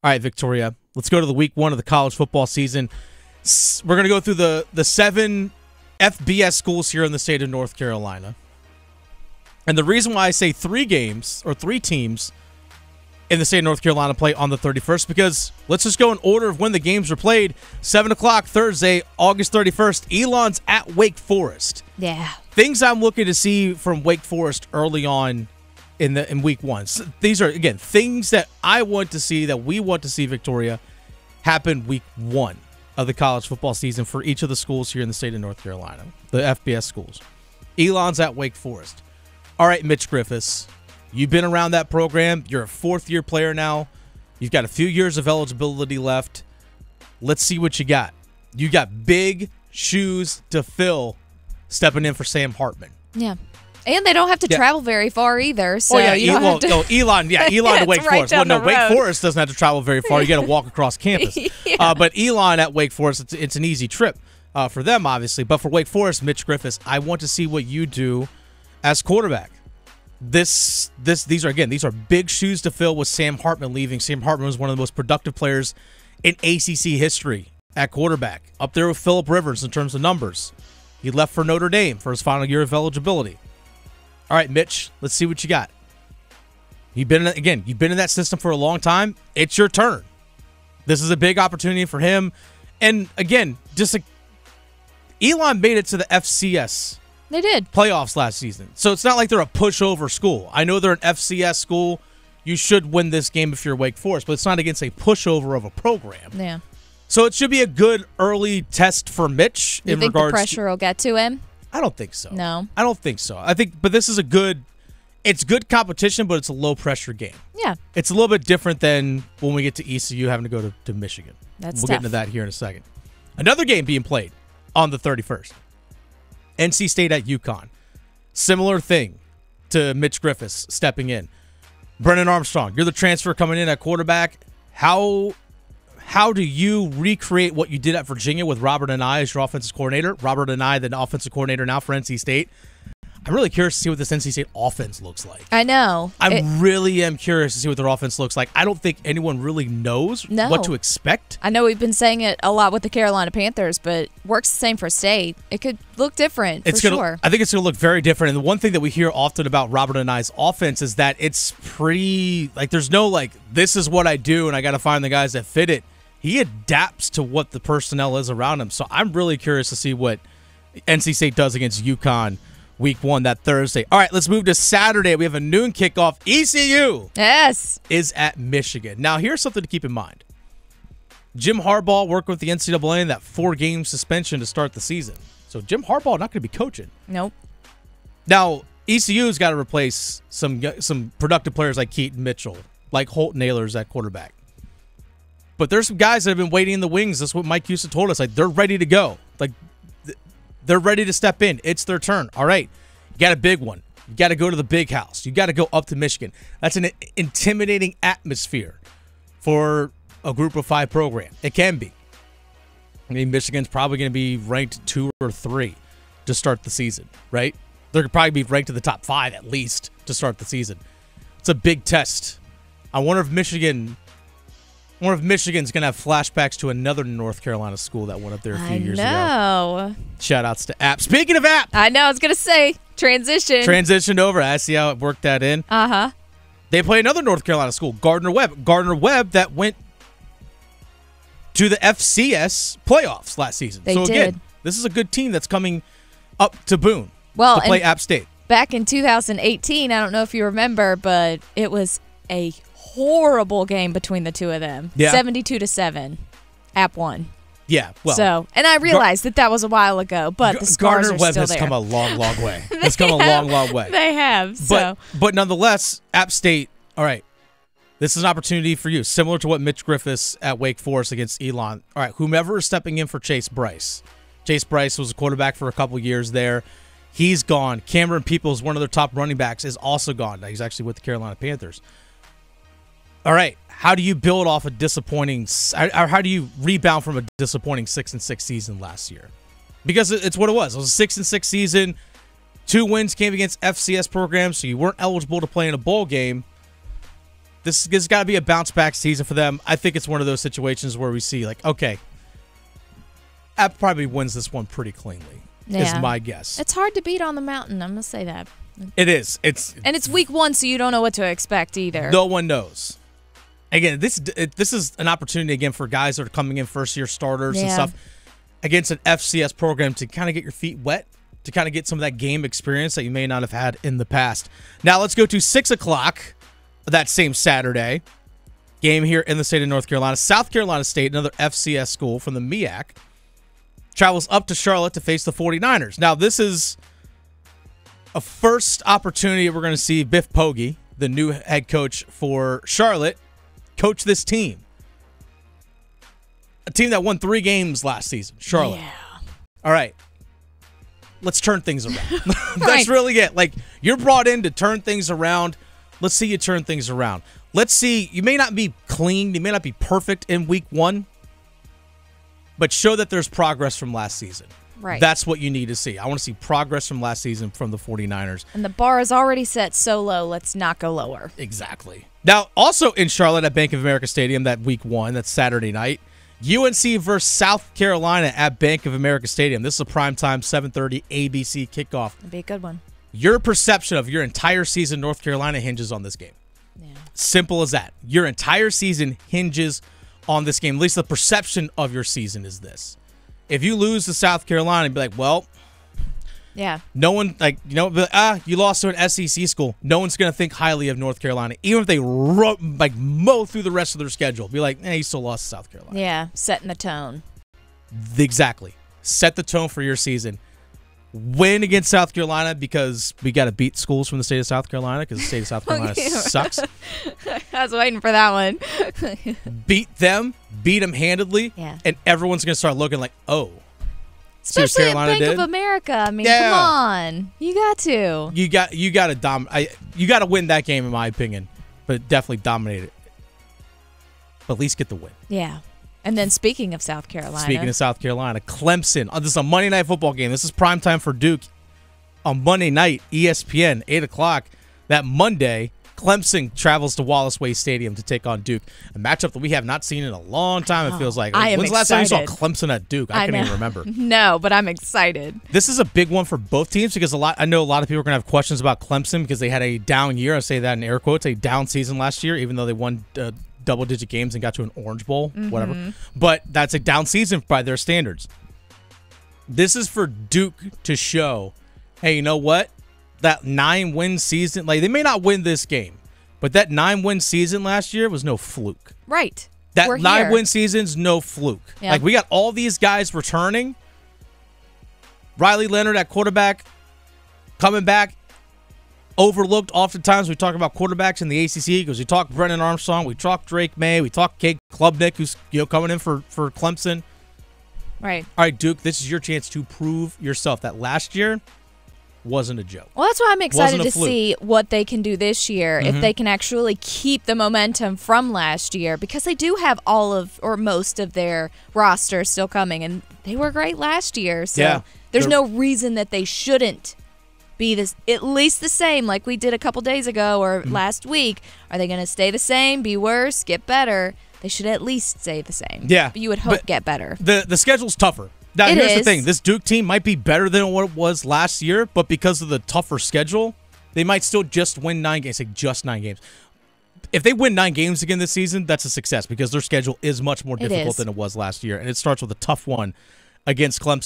All right, Victoria, let's go to the week 1 of the college football season. We're going to go through the 7 FBS schools here in the state of North Carolina. And the reason why I say 3 games or 3 teams in the state of North Carolina play on the 31st, because let's just go in order of when the games are played. 7 o'clock Thursday, August 31st, Elon's at Wake Forest. Yeah. Things I'm looking to see from Wake Forest early on in week 1. So these are, again, things that I want to see, that we want to see, Victoria, happen week 1 of the college football season for each of the schools here in the state of North Carolina, the FBS schools. Elon's at Wake Forest. All right, Mitch Griffiths, you've been around that program. You're a 4th-year player now. You've got a few years of eligibility left. Let's see what you got. You got big shoes to fill stepping in for Sam Hartman. Yeah. And they don't have to travel very far either. So Elon, Elon to Wake Forest. Well, no, Wake Forest doesn't have to travel very far. You got to walk across campus. But Elon at Wake Forest, it's an easy trip for them, obviously. But for Wake Forest, Mitch Griffiths, I want to see what you do as quarterback. These are big shoes to fill with Sam Hartman leaving. Sam Hartman was one of the most productive players in ACC history at quarterback, up there with Phillip Rivers in terms of numbers. He left for Notre Dame for his final year of eligibility. All right, Mitch, let's see what you got. You've been in that system for a long time. It's your turn. This is a big opportunity for him. And again, Elon made it to the FCS. They did. Playoffs last season. So it's not like they're a pushover school. I know they're an FCS school. You should win this game if you're Wake Forest, but it's not against a pushover of a program. Yeah. So it should be a good early test for Mitch. You think the pressure will get to him? I don't think so. No. I don't think so. But this is it's good competition, but it's a low pressure game. Yeah. It's a little bit different than when we get to ECU having to go to Michigan. We'll get into that here in a second. Another game being played on the 31st. NC State at UConn. Similar thing to Mitch Griffiths stepping in. Brennan Armstrong, you're the transfer coming in at quarterback. How do you recreate what you did at Virginia with Robert Anae as your offensive coordinator? Robert Anae, the offensive coordinator now for NC State. I'm really curious to see what this NC State offense looks like. I know. I really am curious to see what their offense looks like. I don't think anyone really knows what to expect. I know we've been saying it a lot with the Carolina Panthers, but works the same for State. It could look different sure. I think it's going to look very different. And the one thing that we hear often about Robert Anae's offense is that it's pretty, there's no this is what I do and I got to find the guys that fit it. He adapts to what the personnel is around him. So I'm really curious to see what NC State does against UConn week 1 that Thursday. All right, let's move to Saturday. We have a noon kickoff. ECU is at Michigan. Now, here's something to keep in mind. Jim Harbaugh working with the NCAA in that 4-game suspension to start the season. So Jim Harbaugh not going to be coaching. Nope. Now, ECU's got to replace some productive players like Keaton Mitchell, like Holt Naylor's at quarterback. But there's some guys that have been waiting in the wings. That's what Mike Houston told us. They're ready to go. They're ready to step in. It's their turn. All right. You got a big one. You got to go to the big house. You got to go up to Michigan. That's an intimidating atmosphere for a group of 5 program. It can be. I mean, Michigan's probably going to be ranked 2 or 3 to start the season, right? They're going to probably be ranked in the top 5 at least to start the season. It's a big test. I wonder if Michigan's going to have flashbacks to another North Carolina school that went up there a few years ago. Shout-outs to App. Speaking of App. I know. I was going to say, transitioned over. I see how it worked that in. Uh-huh. They play another North Carolina school, Gardner-Webb. Gardner-Webb that went to the FCS playoffs last season. They did. This is a good team that's coming up to Boone to play App State. Back in 2018, I don't know if you remember, but it was a horrible game between the two of them. Yeah. 72-7. App won. Yeah. Well. So, and I realized that was a while ago, but the scars are still there. Gardner-Webb has come a long, long way. It's come a long, long way. They have. But nonetheless, App State, all right, this is an opportunity for you, similar to what Mitch Griffiths at Wake Forest against Elon. All right, whomever is stepping in for Chase Bryce. Chase Bryce was a quarterback for a couple years there. He's gone. Cameron Peoples, one of their top running backs, is also gone. He's actually with the Carolina Panthers. All right, how do you build off a disappointing – how do you rebound from a disappointing 6-6 season last year? Because it's what it was. It was a 6-6 season. 2 wins came against FCS programs, so you weren't eligible to play in a bowl game. This has got to be a bounce-back season for them. I think it's one of those situations where we see, like, okay, App probably wins this one pretty cleanly, is my guess. It's hard to beat on the mountain, I'm going to say that. It is. And it's week 1, so you don't know what to expect either. No one knows. Again, this is an opportunity, again, for guys that are coming in first-year starters and stuff against an FCS program to kind of get your feet wet, to kind of get some of that game experience that you may not have had in the past. Now let's go to 6 o'clock that same Saturday. Game here in the state of North Carolina. South Carolina State, another FCS school from the MEAC, travels up to Charlotte to face the 49ers. Now this is a first opportunity we're going to see Biff Poggi, the new head coach for Charlotte, coach this team. A team that won 3 games last season, Charlotte. Yeah. All right. Let's turn things around. That's really it. Like, you're brought in to turn things around. Let's see you turn things around. Let's see. You may not be clean. You may not be perfect in week 1, but show that there's progress from last season. Right. That's what you need to see. I want to see progress from last season from the 49ers. And the bar is already set so low. Let's not go lower. Exactly. Now, also in Charlotte at Bank of America Stadium that week 1, that's Saturday night, UNC versus South Carolina at Bank of America Stadium. This is a primetime 7:30 ABC kickoff. It'd be a good one. Your perception of your entire season, North Carolina, hinges on this game. Yeah. Simple as that. Your entire season hinges on this game. At least the perception of your season is this. If you lose to South Carolina, be like, well, no one, like, you know, you lost to an SEC school. No one's going to think highly of North Carolina, even if they mow through the rest of their schedule. Be like, you still lost to South Carolina. Yeah, setting the tone. Exactly. Set the tone for your season. Win against South Carolina because we got to beat schools from the state of South Carolina because the state of South Carolina sucks. I was waiting for that one. Beat them handedly, and everyone's going to start looking like, oh. Especially at Bank of America. I mean, come on. You got to. You got to you got to win that game, in my opinion, but definitely dominate it. But at least get the win. Yeah. And then speaking of South Carolina. Clemson. This is a Monday Night Football game. This is primetime for Duke on Monday night, ESPN, 8 o'clock. That Monday, Clemson travels to Wallace Way Stadium to take on Duke. A matchup that we have not seen in a long time, it feels like. When's the last time you saw Clemson at Duke? I can't even remember. No, but I'm excited. This is a big one for both teams because I know a lot of people are going to have questions about Clemson because they had a down year. I say that in air quotes, a down season last year, even though they won double-digit games and got to an Orange Bowl, whatever. But that's a down season by their standards. This is for Duke to show, hey, you know what? That 9-win season, like, they may not win this game, but that 9-win season last year was no fluke. Right. That 9-win season's no fluke. Yeah. Like, we got all these guys returning. Riley Leonard at quarterback coming back. Overlooked oftentimes. We talk about quarterbacks in the ACC because we talk Brennan Armstrong, we talk Drake May, we talk Cade Klubnik, who's coming in for Clemson. Right. All right, Duke, this is your chance to prove yourself that last year wasn't a joke. Well, that's why I'm excited to see what they can do this year, if they can actually keep the momentum from last year, because they do have all of or most of their roster still coming, and they were great last year. So there's no reason that they shouldn't be at least the same like we did a couple days ago or last week. Are they going to stay the same, be worse, get better? They should at least stay the same. Yeah. But you would hope get better. The schedule's tougher. Now, here's the thing. This Duke team might be better than what it was last year, but because of the tougher schedule, they might still just win 9 games. Say just 9 games. If they win 9 games again this season, that's a success because their schedule is much more difficult than it was last year, and it starts with a tough one against Clemson.